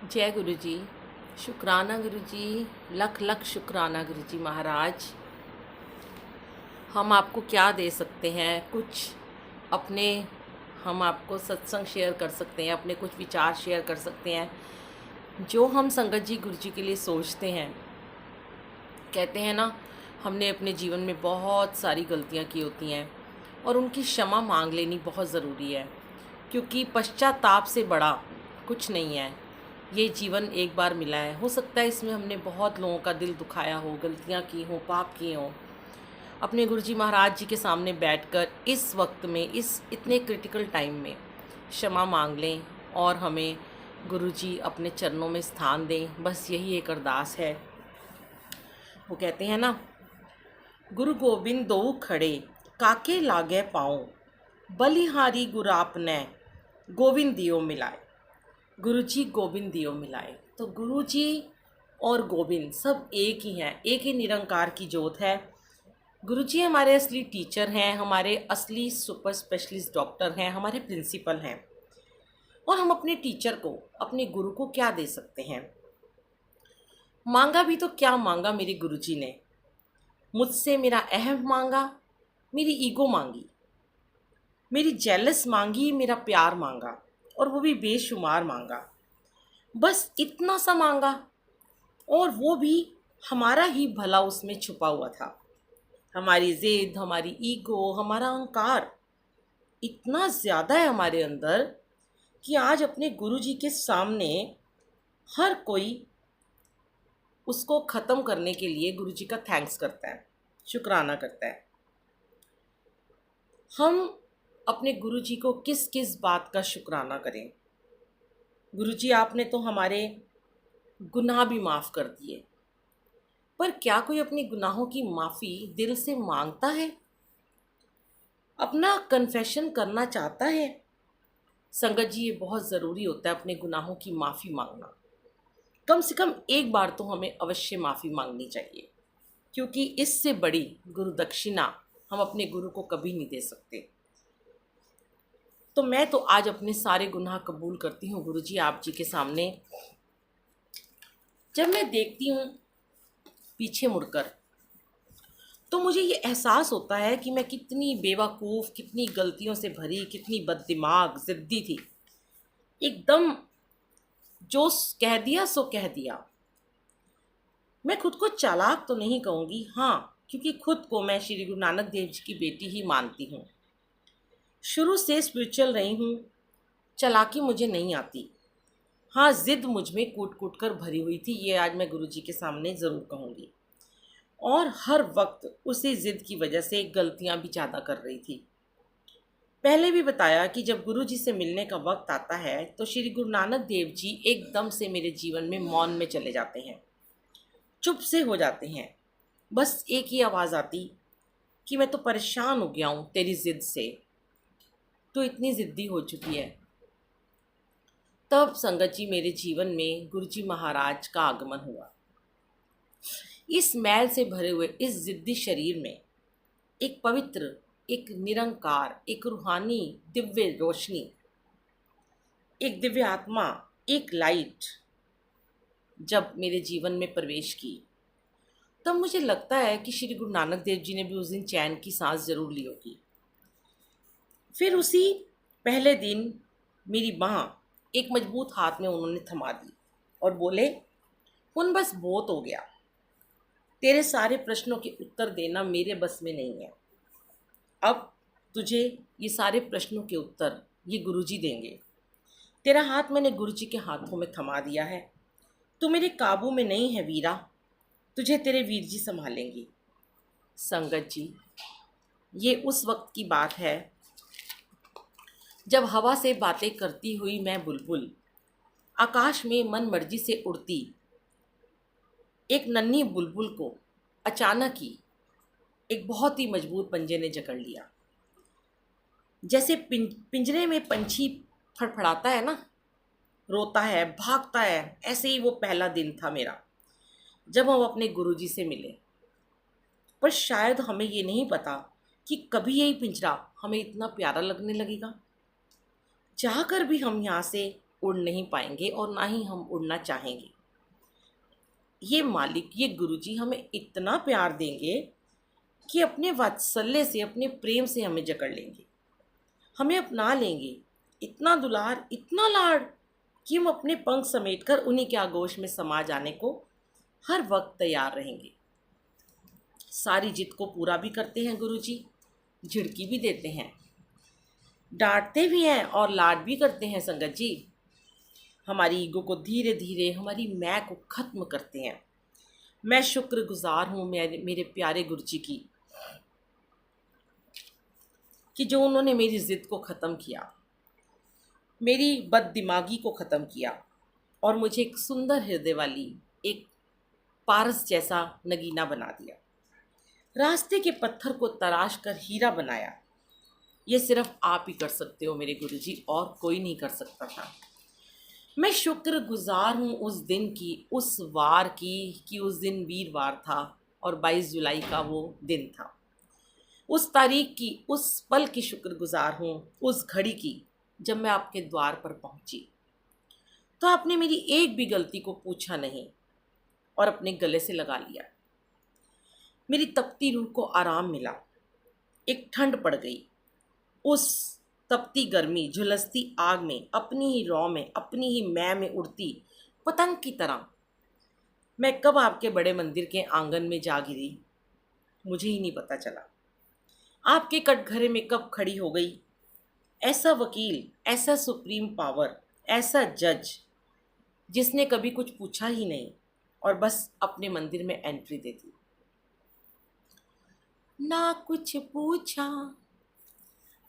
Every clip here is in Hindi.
जय गुरु जी। शुक्राना गुरु जी। लख लख शुक्राना गुरु जी महाराज। हम आपको क्या दे सकते हैं? कुछ अपने हम आपको सत्संग शेयर कर सकते हैं, अपने कुछ विचार शेयर कर सकते हैं जो हम संगत जी गुरु जी के लिए सोचते हैं। कहते हैं ना, हमने अपने जीवन में बहुत सारी गलतियां की होती हैं और उनकी क्षमा मांग लेनी बहुत ज़रूरी है, क्योंकि पश्चाताप से बड़ा कुछ नहीं है। ये जीवन एक बार मिला है, हो सकता है इसमें हमने बहुत लोगों का दिल दुखाया हो, गलतियां की हों, पाप किए हों। अपने गुरुजी महाराज जी के सामने बैठकर इस वक्त में, इस इतने क्रिटिकल टाइम में क्षमा मांग लें और हमें गुरुजी अपने चरणों में स्थान दें। बस यही एक अरदास है। वो कहते हैं ना, गुरु गोबिंद दो खड़े काके लागे पाऊँ, बलिहारी गुराप ने गोविंद दियो मिलाए। गुरुजी गोविंद दियो मिलाए। तो गुरुजी और गोविंद सब एक ही हैं, एक ही निरंकार की जोत है। गुरुजी हमारे असली टीचर हैं, हमारे असली सुपर स्पेशलिस्ट डॉक्टर हैं, हमारे प्रिंसिपल हैं। और हम अपने टीचर को, अपने गुरु को क्या दे सकते हैं? मांगा भी तो क्या मांगा मेरे गुरुजी ने? मुझसे मेरा अहम मांगा, मेरी ईगो मांगी, मेरी जेलस मांगी, मेरा प्यार मांगा, और वो भी बेशुमार मांगा। बस इतना सा मांगा, और वो भी हमारा ही भला उसमें छुपा हुआ था। हमारी जिद, हमारी ईगो, हमारा अहंकार इतना ज़्यादा है हमारे अंदर कि आज अपने गुरुजी के सामने हर कोई उसको ख़त्म करने के लिए गुरुजी का थैंक्स करता है, शुक्राना करता है। हम अपने गुरुजी को किस किस बात का शुक्राना करें? गुरुजी आपने तो हमारे गुनाह भी माफ़ कर दिए, पर क्या कोई अपने गुनाहों की माफ़ी दिल से मांगता है? अपना कन्फेशन करना चाहता है? संगत जी, ये बहुत ज़रूरी होता है अपने गुनाहों की माफ़ी मांगना। कम से कम एक बार तो हमें अवश्य माफ़ी मांगनी चाहिए, क्योंकि इससे बड़ी गुरु दक्षिणा हम अपने गुरु को कभी नहीं दे सकते। तो मैं तो आज अपने सारे गुनाह कबूल करती हूँ गुरु जी आप जी के सामने। जब मैं देखती हूँ पीछे मुड़कर, तो मुझे ये एहसास होता है कि मैं कितनी बेवकूफ़, कितनी गलतियों से भरी, कितनी बददिमाग, ज़िद्दी थी। एकदम जो कह दिया सो कह दिया। मैं खुद को चालाक तो नहीं कहूँगी, हाँ, क्योंकि खुद को मैं श्री गुरु नानक देव जी की बेटी ही मानती हूँ। शुरू से स्पिरिचुअल रही हूँ, चालाकी मुझे नहीं आती। हाँ, ज़िद मुझ में कूट कूट कर भरी हुई थी, ये आज मैं गुरु जी के सामने ज़रूर कहूँगी। और हर वक्त उसी ज़िद की वजह से गलतियाँ भी ज़्यादा कर रही थी। पहले भी बताया कि जब गुरु जी से मिलने का वक्त आता है तो श्री गुरु नानक देव जी एकदम से मेरे जीवन में मौन में चले जाते हैं, चुप से हो जाते हैं। बस एक ही आवाज़ आती कि मैं तो परेशान हो गया हूँ तेरी ज़िद से, तो इतनी ज़िद्दी हो चुकी है। तब संगत जी मेरे जीवन में गुरु जी महाराज का आगमन हुआ। इस मैल से भरे हुए इस ज़िद्दी शरीर में एक पवित्र, एक निरंकार, एक रूहानी दिव्य रोशनी, एक दिव्य आत्मा, एक लाइट जब मेरे जीवन में प्रवेश की, तब मुझे लगता है कि श्री गुरु नानक देव जी ने भी उस दिन चैन की सांस जरूर ली होगी। फिर उसी पहले दिन मेरी बाँह एक मजबूत हाथ में उन्होंने थमा दी और बोले, उन बस बहुत हो गया, तेरे सारे प्रश्नों के उत्तर देना मेरे बस में नहीं है। अब तुझे ये सारे प्रश्नों के उत्तर ये गुरुजी देंगे। तेरा हाथ मैंने गुरुजी के हाथों में थमा दिया है। तू मेरे काबू में नहीं है वीरा, तुझे तेरे वीर जी संभालेंगी। संगत जी, ये उस वक्त की बात है जब हवा से बातें करती हुई मैं बुलबुल आकाश में मन मर्जी से उड़ती एक नन्ही बुलबुल को अचानक ही एक बहुत ही मजबूत पंजे ने जकड़ लिया। जैसे पिंजरे में पंछी फड़फड़ाता है ना, रोता है, भागता है, ऐसे ही वो पहला दिन था मेरा जब हम अपने गुरुजी से मिले। पर शायद हमें ये नहीं पता कि कभी यही पिंजरा हमें इतना प्यारा लगने लगेगा। चाहकर भी हम यहाँ से उड़ नहीं पाएंगे और ना ही हम उड़ना चाहेंगे। ये मालिक, ये गुरुजी हमें इतना प्यार देंगे कि अपने वात्सल्य से, अपने प्रेम से हमें जकड़ लेंगे, हमें अपना लेंगे। इतना दुलार, इतना लाड कि हम अपने पंख समेटकर उन्हीं के आगोश में समा जाने को हर वक्त तैयार रहेंगे। सारी जिद को पूरा भी करते हैं गुरुजी, झिड़की भी देते हैं, डांटते भी हैं और लाड भी करते हैं संगत जी। हमारी ईगो को धीरे धीरे, हमारी मैं को ख़त्म करते हैं। मैं शुक्रगुजार हूँ मेरे प्यारे गुरुजी की, कि जो उन्होंने मेरी ज़िद को ख़त्म किया, मेरी बददिमागी को ख़त्म किया और मुझे एक सुंदर हृदय वाली, एक पारस जैसा नगीना बना दिया। रास्ते के पत्थर को तराश कर हीरा बनाया। ये सिर्फ आप ही कर सकते हो मेरे गुरुजी, और कोई नहीं कर सकता था। मैं शुक्रगुजार हूँ उस दिन की, उस वार की, कि उस दिन वीरवार था और 22 जुलाई का वो दिन था। उस तारीख की, उस पल की शुक्रगुजार हूँ, उस घड़ी की जब मैं आपके द्वार पर पहुँची तो आपने मेरी एक भी गलती को पूछा नहीं और अपने गले से लगा लिया। मेरी तपती रूह को आराम मिला, एक ठंड पड़ गई। उस तपती गर्मी, झुलसती आग में, अपनी ही रौ में, अपनी ही मैं में उड़ती पतंग की तरह मैं कब आपके बड़े मंदिर के आंगन में जा गिरी, मुझे ही नहीं पता चला। आपके कटघरे में कब खड़ी हो गई। ऐसा वकील, ऐसा सुप्रीम पावर, ऐसा जज जिसने कभी कुछ पूछा ही नहीं और बस अपने मंदिर में एंट्री दे दी। ना कुछ पूछा,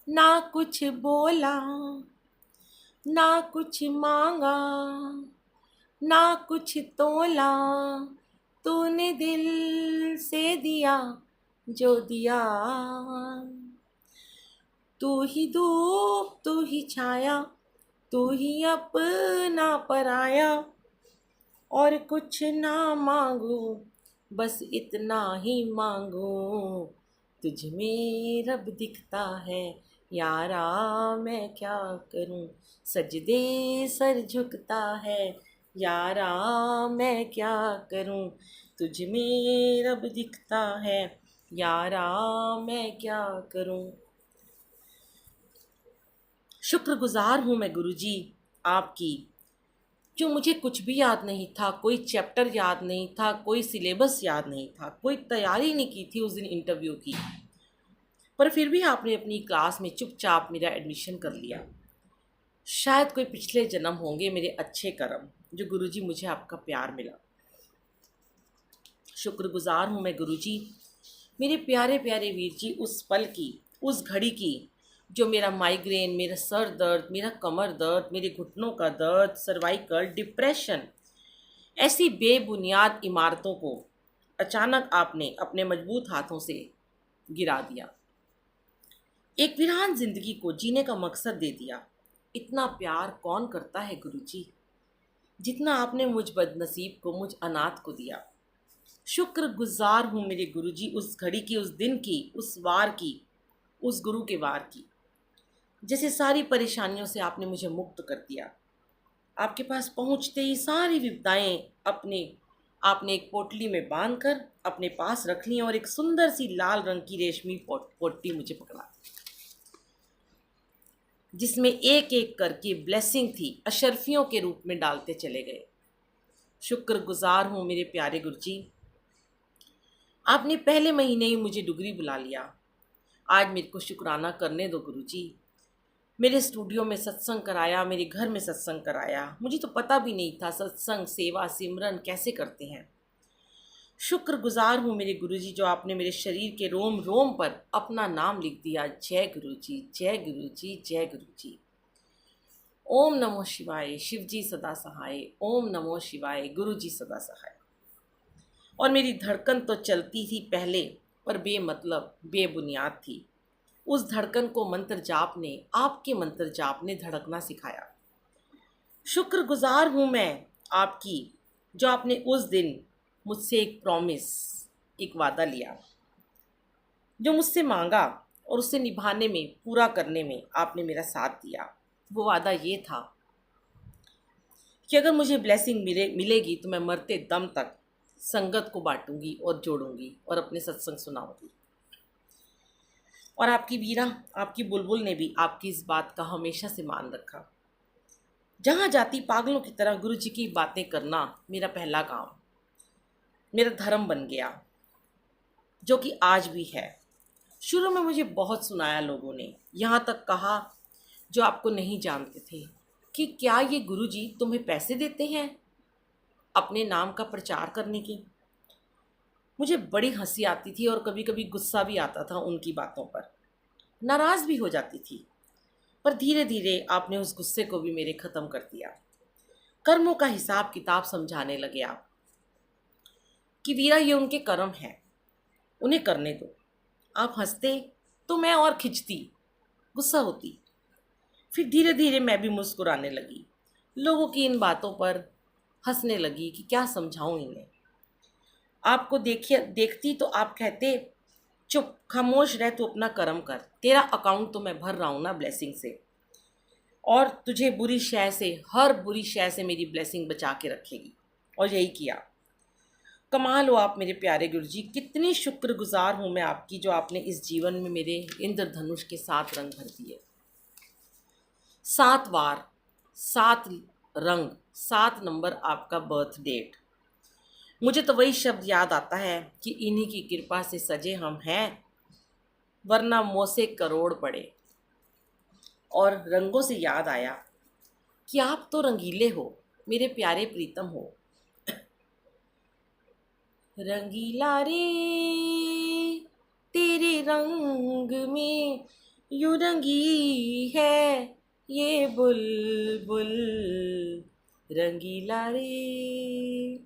ना कुछ बोला, ना कुछ मांगा, ना कुछ तोला, तूने दिल से दिया जो दिया। तू ही धूप, तू ही छाया, तू ही अपना पराया, और कुछ ना मांगू, बस इतना ही मांगू, तुझ में रब दिखता है यारा, मैं क्या करूं, सजदे सर झुकता है यारा, मैं क्या करूं, तुझ में रब दिखता है यारा, मैं क्या करूं। शुक्रगुजार हूँ मैं गुरुजी आपकी, जो मुझे कुछ भी याद नहीं था, कोई चैप्टर याद नहीं था, कोई सिलेबस याद नहीं था, कोई तैयारी नहीं की थी उस दिन इंटरव्यू की, पर फिर भी आपने अपनी क्लास में चुपचाप मेरा एडमिशन कर लिया। शायद कोई पिछले जन्म होंगे मेरे अच्छे कर्म, जो गुरुजी मुझे आपका प्यार मिला। शुक्रगुजार हूँ मैं गुरुजी, मेरे प्यारे प्यारे वीर जी, उस पल की, उस घड़ी की, जो मेरा माइग्रेन, मेरा सर दर्द, मेरा कमर दर्द, मेरे घुटनों का दर्द, सर्वाइकल, डिप्रेशन, ऐसी बेबुनियाद इमारतों को अचानक आपने अपने मजबूत हाथों से गिरा दिया। एक वीरान जिंदगी को जीने का मकसद दे दिया। इतना प्यार कौन करता है गुरुजी, जितना आपने मुझ बदनसीब को, मुझ अनाथ को दिया। शुक्रगुजार हूँ मेरे गुरुजी उस घड़ी की, उस दिन की, उस वार की, उस गुरु के वार की, जैसे सारी परेशानियों से आपने मुझे मुक्त कर दिया। आपके पास पहुंचते ही सारी विपदाएं आपने एक पोटली में बांधकर अपने पास रख ली और एक सुंदर सी लाल रंग की रेशमी पोटली मुझे पकड़ा, जिसमें एक एक करके ब्लेसिंग थी, अशर्फियों के रूप में डालते चले गए। शुक्रगुजार हूँ मेरे प्यारे गुरुजी, आपने पहले महीने ही मुझे डिग्री बुला लिया। आज मेरे को शुक्राना करने दो गुरुजी। मेरे स्टूडियो में सत्संग कराया, मेरे घर में सत्संग कराया। मुझे तो पता भी नहीं था सत्संग, सेवा, सिमरन कैसे करते हैं। शुक्रगुजार हूँ मेरे गुरुजी, जो आपने मेरे शरीर के रोम रोम पर अपना नाम लिख दिया। जय गुरुजी, जय गुरुजी, जय गुरुजी। ओम नमो शिवाय, शिवजी सदा सहाय। ओम नमो शिवाय, गुरुजी सदा सहाय। और मेरी धड़कन तो चलती थी पहले, पर बेमतलब, बेबुनियाद थी। उस धड़कन को मंत्र जाप ने, आपके मंत्र जाप ने धड़कना सिखाया। शुक्रगुजार हूँ मैं आपकी, जो आपने उस दिन मुझसे एक प्रॉमिस, एक वादा लिया, जो मुझसे मांगा और उसे निभाने में, पूरा करने में आपने मेरा साथ दिया। वो वादा ये था कि अगर मुझे ब्लेसिंग मिलेगी तो मैं मरते दम तक संगत को बांटूंगी और जोड़ूंगी और अपने सत्संग सुनाऊंगी। और आपकी वीरा, आपकी बुलबुल ने भी आपकी इस बात का हमेशा से मान रखा। जहाँ जाती पागलों की तरह गुरु जी की बातें करना मेरा पहला काम, मेरा धर्म बन गया, जो कि आज भी है। शुरू में मुझे बहुत सुनाया लोगों ने, यहाँ तक कहा जो आपको नहीं जानते थे कि क्या ये गुरु जी तुम्हें पैसे देते हैं अपने नाम का प्रचार करने की। मुझे बड़ी हंसी आती थी और कभी कभी गुस्सा भी आता था उनकी बातों पर, नाराज़ भी हो जाती थी। पर धीरे धीरे आपने उस गुस्से को भी मेरे ख़त्म कर दिया। कर्मों का हिसाब किताब समझाने लगे आप कि वीरा ये उनके कर्म हैं, उन्हें करने दो। आप हंसते तो मैं और खिंचती, गुस्सा होती। फिर धीरे धीरे मैं भी मुस्कुराने लगी, लोगों की इन बातों पर हंसने लगी कि क्या समझाऊं इन्हें। आपको देखती तो आप कहते चुप खामोश रह, तू अपना कर्म कर, तेरा अकाउंट तो मैं भर रहा हूँ ना ब्लेसिंग से, और तुझे बुरी शय से, हर बुरी शय से मेरी ब्लेसिंग बचा के रखेगी। और यही किया। कमाल हो आप मेरे प्यारे गुरु जी, कितनी शुक्रगुजार हूँ मैं आपकी जो आपने इस जीवन में मेरे इंद्रधनुष के 7 रंग भर दिए। 7 वार, 7 रंग, 7 नंबर आपका बर्थ डेट। मुझे तो वही शब्द याद आता है कि इन्हीं की कृपा से सजे हम हैं, वरना मुँह से करोड़ पड़े। और रंगों से याद आया कि आप तो रंगीले हो, मेरे प्यारे प्रीतम हो। रंगीला रे तेरे रंग में यूं रंगी है ये बुलबुल, रंगीला रे।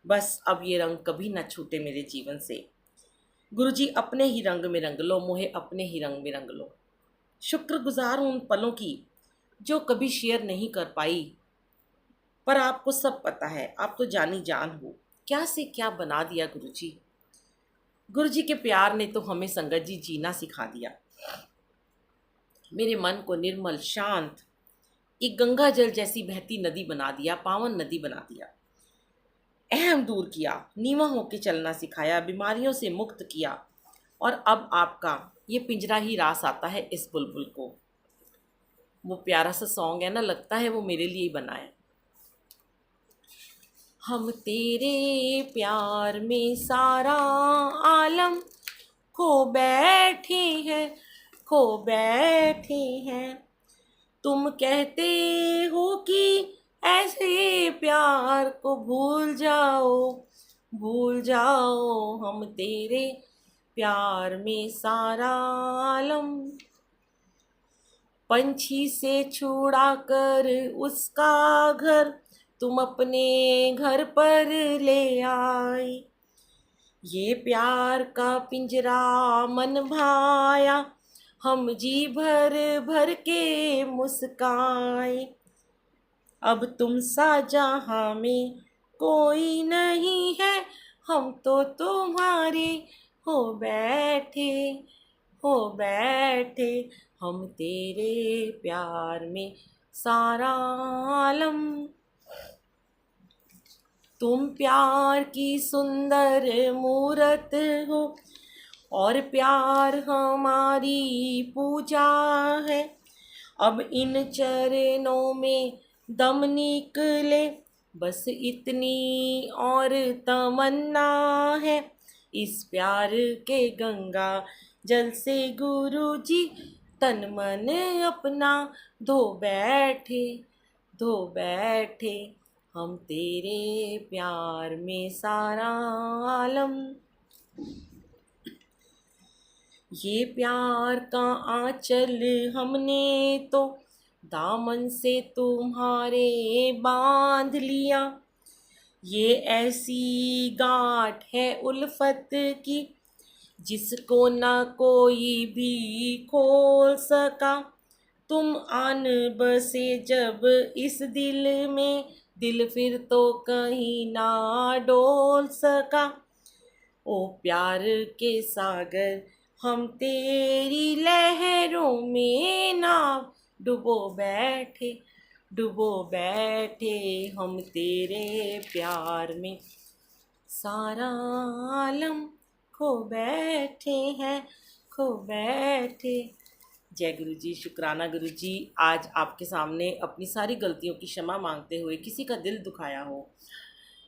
बस अब ये रंग कभी ना छूटे मेरे जीवन से। गुरुजी अपने ही रंग में रंग लो, मोहे अपने ही रंग में रंग लो। शुक्रगुजार हूँ उन पलों की जो कभी शेयर नहीं कर पाई, पर आपको सब पता है, आप तो जानी जान हो। क्या से क्या बना दिया गुरुजी। गुरुजी के प्यार ने तो हमें संगत जी जीना सिखा दिया। मेरे मन को निर्मल शांत एक गंगा जल जैसी बहती नदी बना दिया, पावन नदी बना दिया। अहम दूर किया, नीवा होके चलना सिखाया, बीमारियों से मुक्त किया। और अब आपका ये पिंजरा ही रास आता है इस बुलबुल को। वो प्यारा सा सॉन्ग है ना, लगता है वो मेरे लिए ही बना है। हम तेरे प्यार में सारा आलम खो बैठे हैं, खो बैठे हैं। तुम कहते हो कि ऐसे प्यार को भूल जाओ, भूल जाओ। हम तेरे प्यार में सारा आलम, पंछी से छुड़ा कर उसका घर तुम अपने घर पर ले आए। ये प्यार का पिंजरा मन भाया, हम जी भर भर के मुस्काए। अब तुम सा जहाँ में कोई नहीं है, हम तो तुम्हारे हो बैठे, हो बैठे। हम तेरे प्यार में सारा आलम। तुम प्यार की सुंदर मूरत हो और प्यार हमारी पूजा है। अब इन चरणों में दम निकले, बस इतनी और तमन्ना है। इस प्यार के गंगा जल से गुरु जी तन मन अपना धो बैठे, धो बैठे। हम तेरे प्यार में सारा आलम। ये प्यार का आंचल हमने तो दामन से तुम्हारे बांध लिया। ये ऐसी गांठ है उल्फत की जिसको ना कोई भी खोल सका। तुम आन बसे जब इस दिल में, दिल फिर तो कहीं ना डोल सका। ओ प्यार के सागर हम तेरी लहरों में नाव डुबो बैठे, डूबो बैठे हम तेरे प्यार में, सारा आलम खो बैठे हैं, खो बैठे। जय गुरु जी, शुक्राना गुरु जी। आज आपके सामने अपनी सारी गलतियों की क्षमा मांगते हुए, किसी का दिल दुखाया हो,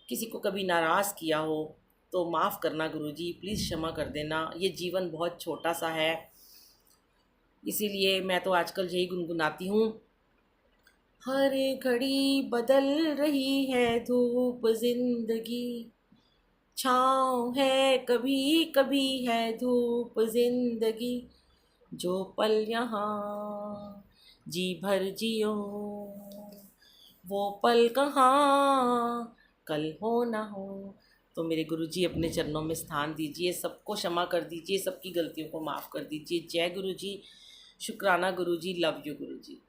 किसी को कभी नाराज़ किया हो तो माफ़ करना गुरु जी, प्लीज़ क्षमा कर देना। ये जीवन बहुत छोटा सा है, इसीलिए मैं तो आजकल यही गुनगुनाती हूँ, हर घड़ी बदल रही है धूप जिंदगी, छाँव है कभी कभी है धूप जिंदगी, जो पल यहाँ जी भर जियो, वो पल कहाँ कल हो ना हो। तो मेरे गुरुजी अपने चरणों में स्थान दीजिए, सबको क्षमा कर दीजिए, सबकी गलतियों को माफ़ कर दीजिए। जय गुरु जी, शुक्राना गुरु जी, लव यू गुरु जी।